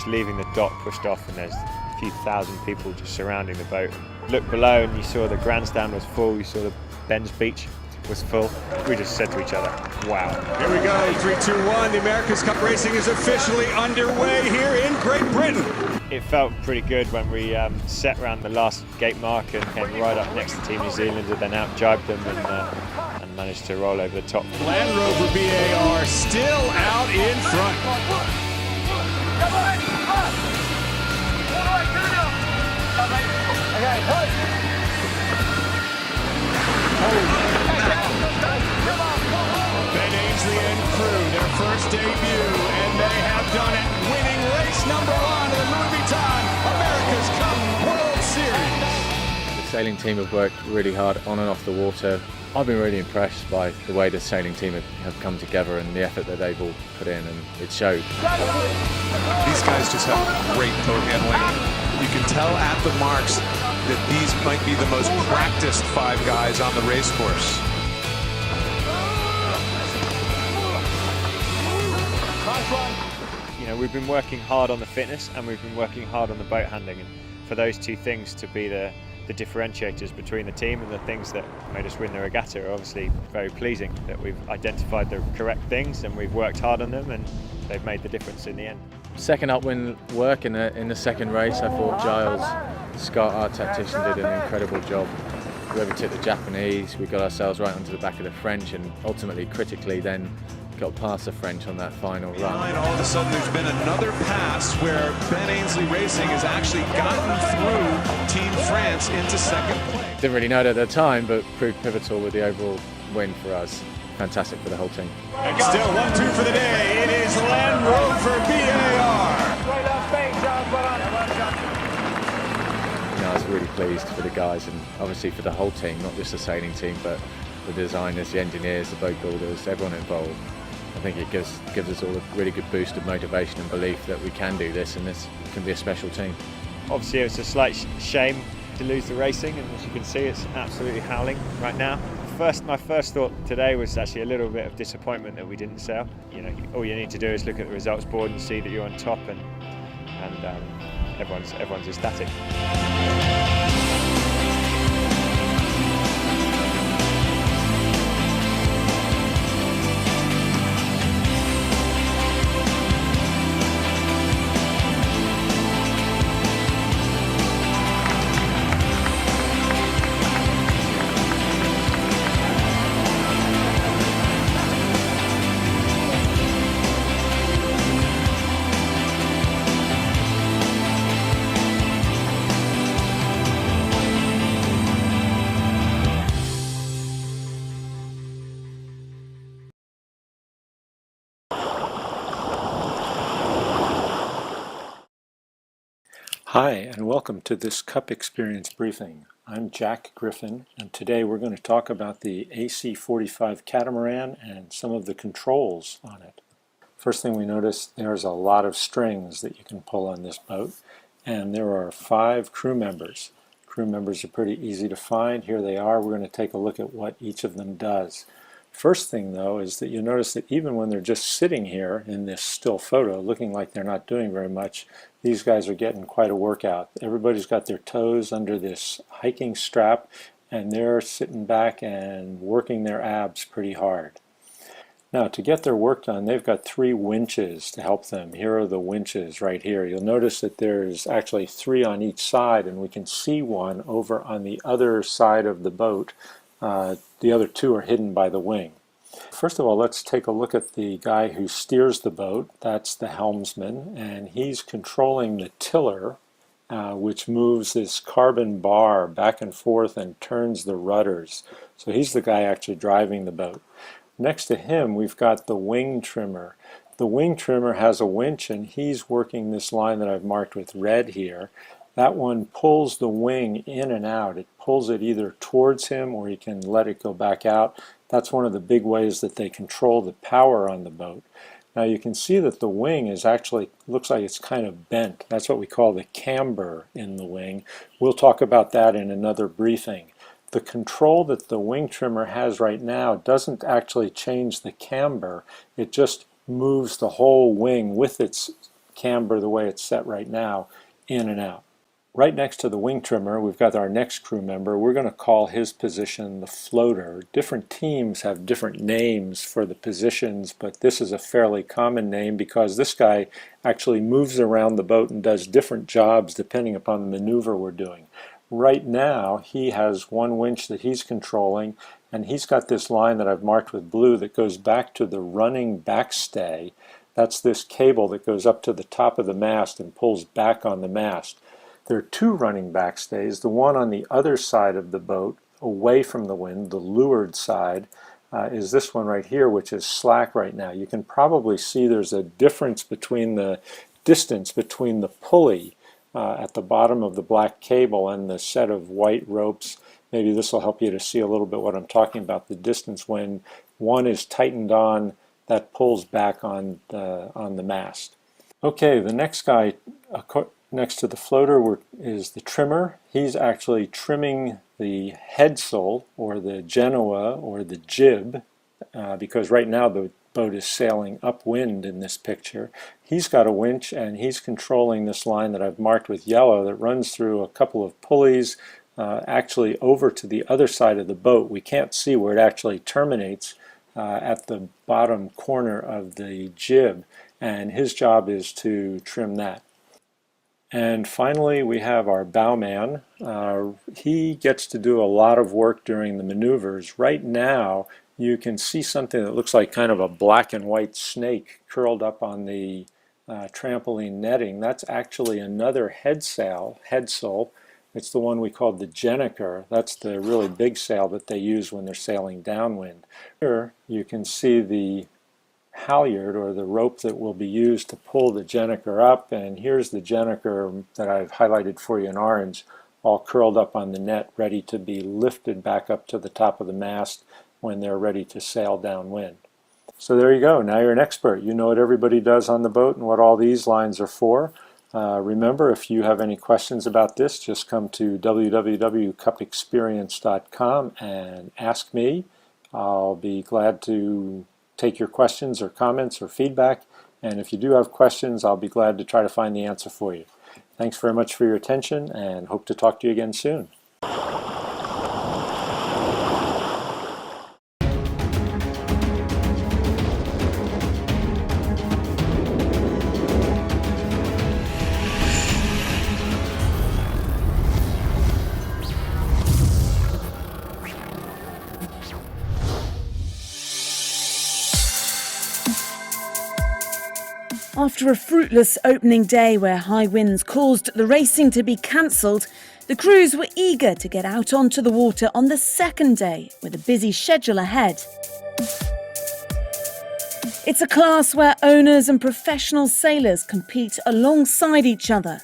just leaving the dock pushed off, and there's a few thousand people just surrounding the boat. Looked below and you saw the grandstand was full, you saw the Ben's Beach was full. We just said to each other, wow. Here we go, 3, 2, 1. The America's Cup racing is officially underway here in Great Britain. It felt pretty good when we set around the last gate mark and came right up next to Team New Zealand, and then out-jibed them and managed to roll over the top. Land Rover BAR still out in front. Ben Ainslie and crew, their first debut, and they have done it, winning race number 1 of the Louis Vuitton America's Cup World Series. The sailing team have worked really hard on and off the water. I've been really impressed by the way the sailing team have come together and the effort that they've all put in, and it showed. These guys just have great boat handling. You can tell at the marks that these might be the most practiced 5 guys on the race course. You know, we've been working hard on the fitness and we've been working hard on the boat handling, and for those two things to be the differentiators between the team and the things that made us win the regatta are obviously very pleasing, that we've identified the correct things and we've worked hard on them and they've made the difference in the end. Second upwind work in the second race, I thought Giles Scott, our tactician, did an incredible job. We overtook the Japanese, we got ourselves right onto the back of the French, and ultimately, critically, then got past the French on that final run. And all of a sudden there's been another pass where Ben Ainslie Racing has actually gotten through Team France into second place. Didn't really know it at the time, but proved pivotal with the overall win for us. Fantastic for the whole team. And still 1-2 for the day. It is Land Rover BAR. I was really pleased for the guys and obviously for the whole team, not just the sailing team, but the designers, the engineers, the boat builders, everyone involved. I think it gives us all a really good boost of motivation and belief that we can do this, and this can be a special team. Obviously it's a slight shame to lose the racing, and as you can see it's absolutely howling right now. My first thought today was actually a little bit of disappointment that we didn't sail. You know, all you need to do is look at the results board and see that you're on top, and everyone's ecstatic. Hi, and welcome to this Cup Experience briefing. I'm Jack Griffin, and today we're going to talk about the AC-45 catamaran and some of the controls on it. First thing we notice, there's a lot of strings that you can pull on this boat, and there are 5 crew members. Crew members are pretty easy to find. Here they are. We're going to take a look at what each of them does. First thing, though, is that you notice that even when they're just sitting here in this still photo, looking like they're not doing very much, these guys are getting quite a workout. Everybody's got their toes under this hiking strap, and they're sitting back and working their abs pretty hard. Now, to get their work done, they've got 3 winches to help them. Here are the winches right here. You'll notice that there's actually 3 on each side, and we can see one over on the other side of the boat. The other 2 are hidden by the wing. First of all, let's take a look at the guy who steers the boat. That's the helmsman, and he's controlling the tiller, which moves this carbon bar back and forth and turns the rudders. So he's the guy actually driving the boat. Next to him, we've got the wing trimmer. The wing trimmer has a winch, and he's working this line that I've marked with red here. That one pulls the wing in and out. It pulls it either towards him or he can let it go back out. That's one of the big ways that they control the power on the boat. Now you can see that the wing is actually, looks like it's kind of bent. That's what we call the camber in the wing. We'll talk about that in another briefing. The control that the wing trimmer has right now doesn't actually change the camber. It just moves the whole wing with its camber the way it's set right now, in and out. Right next to the wing trimmer, we've got our next crew member. We're going to call his position the floater. Different teams have different names for the positions, but this is a fairly common name because this guy actually moves around the boat and does different jobs depending upon the maneuver we're doing. Right now, he has one winch that he's controlling, and he's got this line that I've marked with blue that goes back to the running backstay. That's this cable that goes up to the top of the mast and pulls back on the mast. There are two running backstays. The one on the other side of the boat, away from the wind, the leeward side, is this one right here, which is slack right now. You can probably see there's a difference between the distance between the pulley at the bottom of the black cable and the set of white ropes. Maybe this will help you to see a little bit what I'm talking about. The distance when one is tightened on, that pulls back on the mast. Okay, the next guy next to the floater is the trimmer. He's actually trimming the headsail or the genoa or the jib because right now the boat is sailing upwind in this picture. He's got a winch and he's controlling this line that I've marked with yellow that runs through a couple of pulleys actually over to the other side of the boat. We can't see where it actually terminates at the bottom corner of the jib, and his job is to trim that. And finally, we have our bowman. He gets to do a lot of work during the maneuvers. Right now, you can see something that looks like kind of a black and white snake curled up on the trampoline netting. That's actually another headsail. It's the one we call the Jenniker. That's the really big sail that they use when they're sailing downwind. Here, you can see the halyard or the rope that will be used to pull the Jenniker up, and here's the Jenniker that I've highlighted for you in orange, all curled up on the net, ready to be lifted back up to the top of the mast when they're ready to sail downwind. So there you go. Now you're an expert. You know what everybody does on the boat and what all these lines are for. Remember, if you have any questions about this, just come to www.cupexperience.com and ask me. I'll be glad to take your questions or comments or feedback, and if you do have questions, I'll be glad to try to find the answer for you. Thanks very much for your attention, and hope to talk to you again soon. After a fruitless opening day where high winds caused the racing to be cancelled, the crews were eager to get out onto the water on the second day with a busy schedule ahead. It's a class where owners and professional sailors compete alongside each other.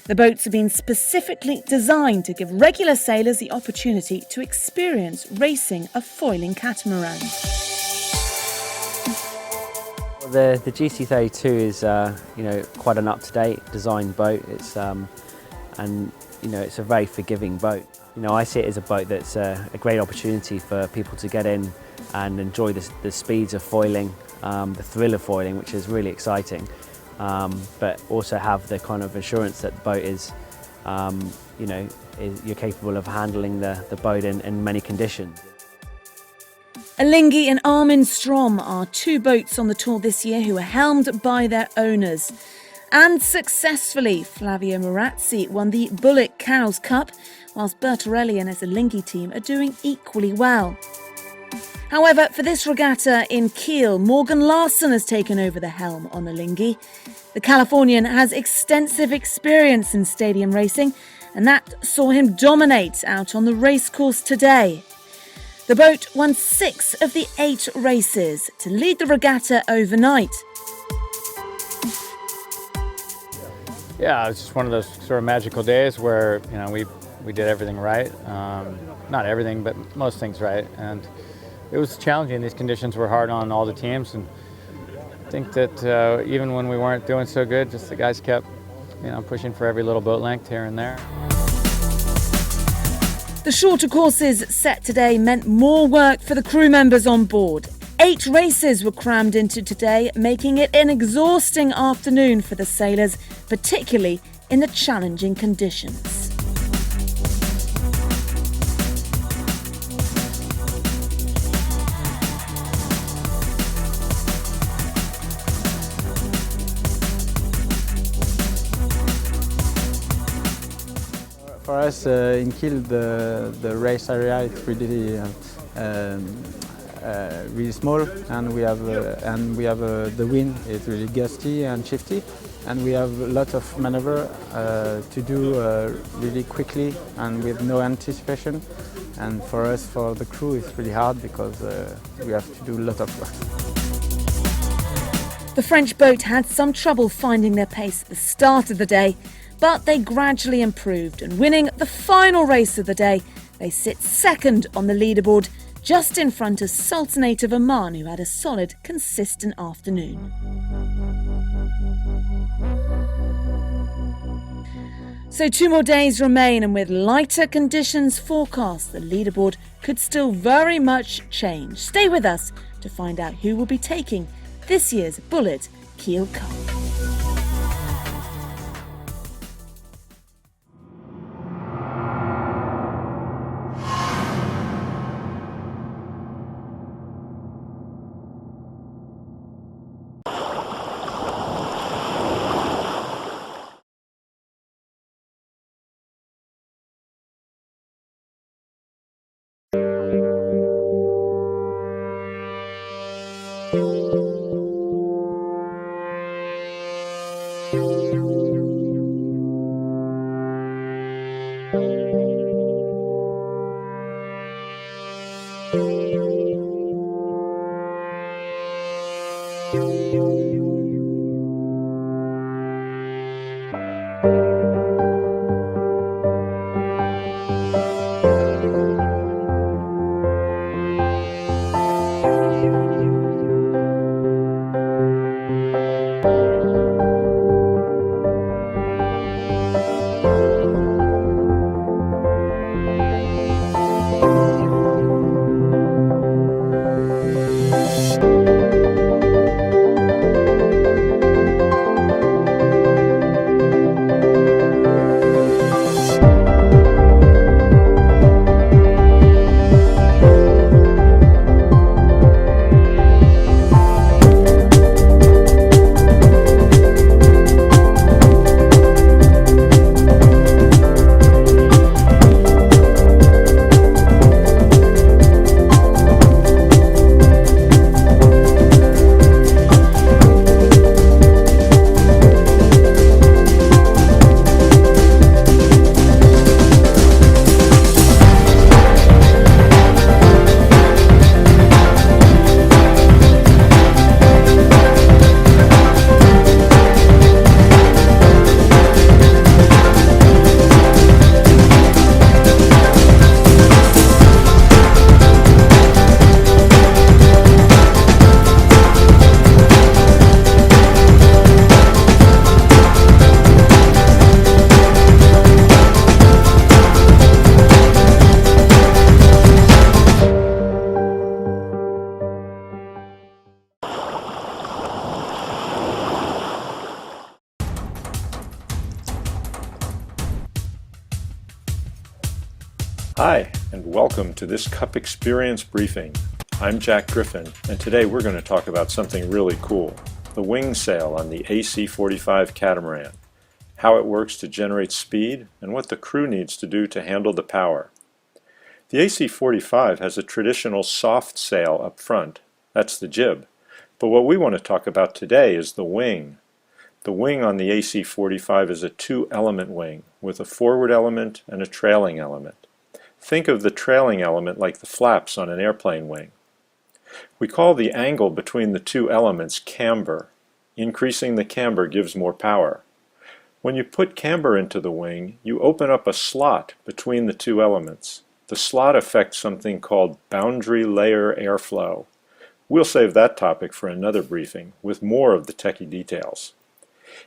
The boats have been specifically designed to give regular sailors the opportunity to experience racing a foiling catamaran. The GC32 is quite an up-to-date designed boat. It's it's a very forgiving boat. I see it as a boat that's a great opportunity for people to get in and enjoy the speeds of foiling, the thrill of foiling, which is really exciting, but also have the kind of assurance that the boat is, you're capable of handling the boat in many conditions. Alinghi and Armin Strom are two boats on the tour this year who are helmed by their owners. And successfully, Flavio Morazzi won the Bullitt Cows Cup, whilst Bertorelli and his Alinghi team are doing equally well. However, for this regatta in Kiel, Morgan Larsson has taken over the helm on Alinghi. The Californian has extensive experience in stadium racing, and that saw him dominate out on the racecourse today. The boat won 6 of the 8 races to lead the regatta overnight. Yeah, it was just one of those sort of magical days where we did everything right. Not everything, but most things right. And it was challenging. These conditions were hard on all the teams, and I think that even when we weren't doing so good, just the guys kept pushing for every little boat length here and there. The shorter courses set today meant more work for the crew members on board. 8 races were crammed into today, making it an exhausting afternoon for the sailors, particularly in the challenging conditions. For us in Kiel, the race area is really small, and we have the wind is really gusty and shifty, and we have a lot of maneuver to do really quickly and with no anticipation. And for us, for the crew, it's really hard because we have to do a lot of work. The French boat had some trouble finding their pace at the start of the day, but they gradually improved, and winning the final race of the day, they sit second on the leaderboard, just in front of Sultanate of Oman, who had a solid, consistent afternoon. So 2 more days remain, and with lighter conditions forecast, the leaderboard could still very much change. Stay with us to find out who will be taking this year's Bullitt Kiel Cup. Hi, and welcome to this Cup Experience briefing. I'm Jack Griffin, and today we're going to talk about something really cool, the wing sail on the AC-45 catamaran, how it works to generate speed, and what the crew needs to do to handle the power. The AC-45 has a traditional soft sail up front, that's the jib, but what we want to talk about today is the wing. The wing on the AC-45 is a 2-element wing with a forward element and a trailing element. Think of the trailing element like the flaps on an airplane wing. We call the angle between the 2 elements camber. Increasing the camber gives more power. When you put camber into the wing, you open up a slot between the 2 elements. The slot affects something called boundary layer airflow. We'll save that topic for another briefing with more of the techie details.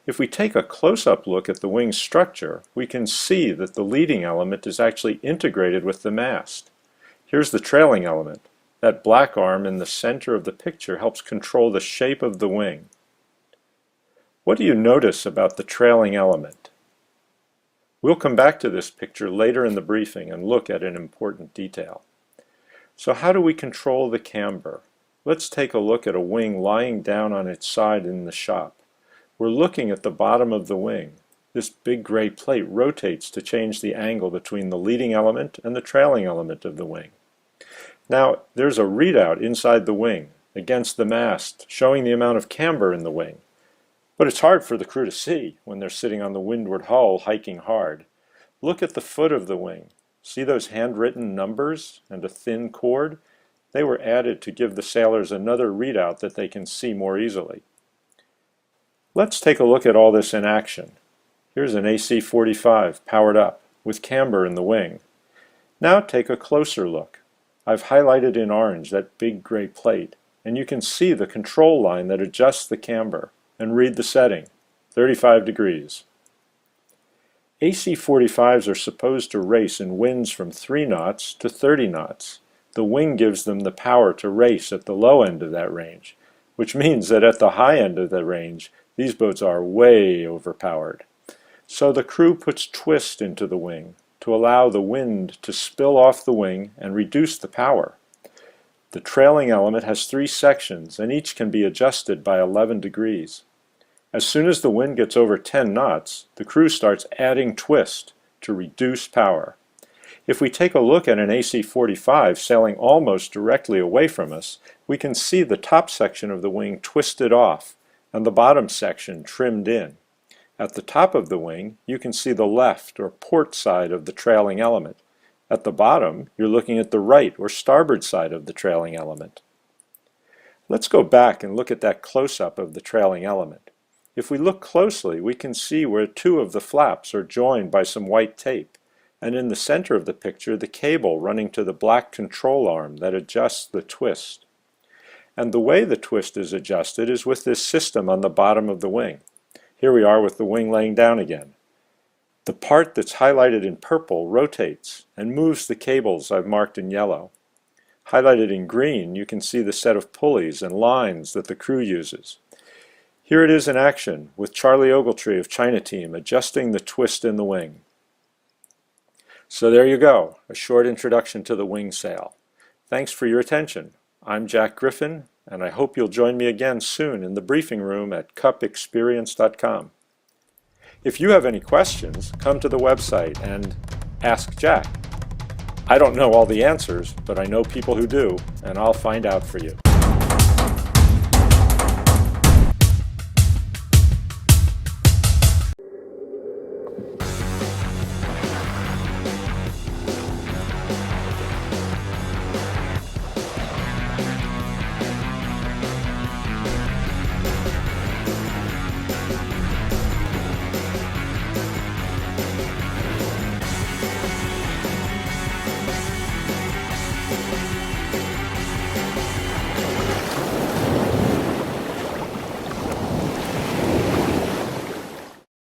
If we take a close-up look at the wing's structure, we can see that the leading element is actually integrated with the mast. Here's the trailing element. That black arm in the center of the picture helps control the shape of the wing. What do you notice about the trailing element? We'll come back to this picture later in the briefing and look at an important detail. So how do we control the camber? Let's take a look at a wing lying down on its side in the shop. We're looking at the bottom of the wing. This big gray plate rotates to change the angle between the leading element and the trailing element of the wing. Now, there's a readout inside the wing against the mast showing the amount of camber in the wing. But it's hard for the crew to see when they're sitting on the windward hull hiking hard. Look at the foot of the wing. See those handwritten numbers and a thin cord? They were added to give the sailors another readout that they can see more easily. Let's take a look at all this in action. Here's an AC-45 powered up with camber in the wing. Now take a closer look. I've highlighted in orange that big gray plate, and you can see the control line that adjusts the camber, and read the setting, 35 degrees. AC-45s are supposed to race in winds from 3 knots to 30 knots. The wing gives them the power to race at the low end of that range, which means that at the high end of the range, these boats are way overpowered. So the crew puts twist into the wing to allow the wind to spill off the wing and reduce the power. The trailing element has 3 sections, and each can be adjusted by 11 degrees. As soon as the wind gets over 10 knots, the crew starts adding twist to reduce power. If we take a look at an AC-45 sailing almost directly away from us, we can see the top section of the wing twisted off and the bottom section trimmed in. At the top of the wing, you can see the left or port side of the trailing element. At the bottom, you're looking at the right or starboard side of the trailing element. Let's go back and look at that close-up of the trailing element. If we look closely, we can see where 2 of the flaps are joined by some white tape, and in the center of the picture, the cable running to the black control arm that adjusts the twist. And the way the twist is adjusted is with this system on the bottom of the wing. Here we are with the wing laying down again. The part that's highlighted in purple rotates and moves the cables I've marked in yellow. Highlighted in green, you can see the set of pulleys and lines that the crew uses. Here it is in action with Charlie Ogletree of China Team adjusting the twist in the wing. So there you go, a short introduction to the wing sail. Thanks for your attention. I'm Jack Griffin, and I hope you'll join me again soon in the briefing room at cupexperience.com. If you have any questions, come to the website and ask Jack. I don't know all the answers, but I know people who do, and I'll find out for you.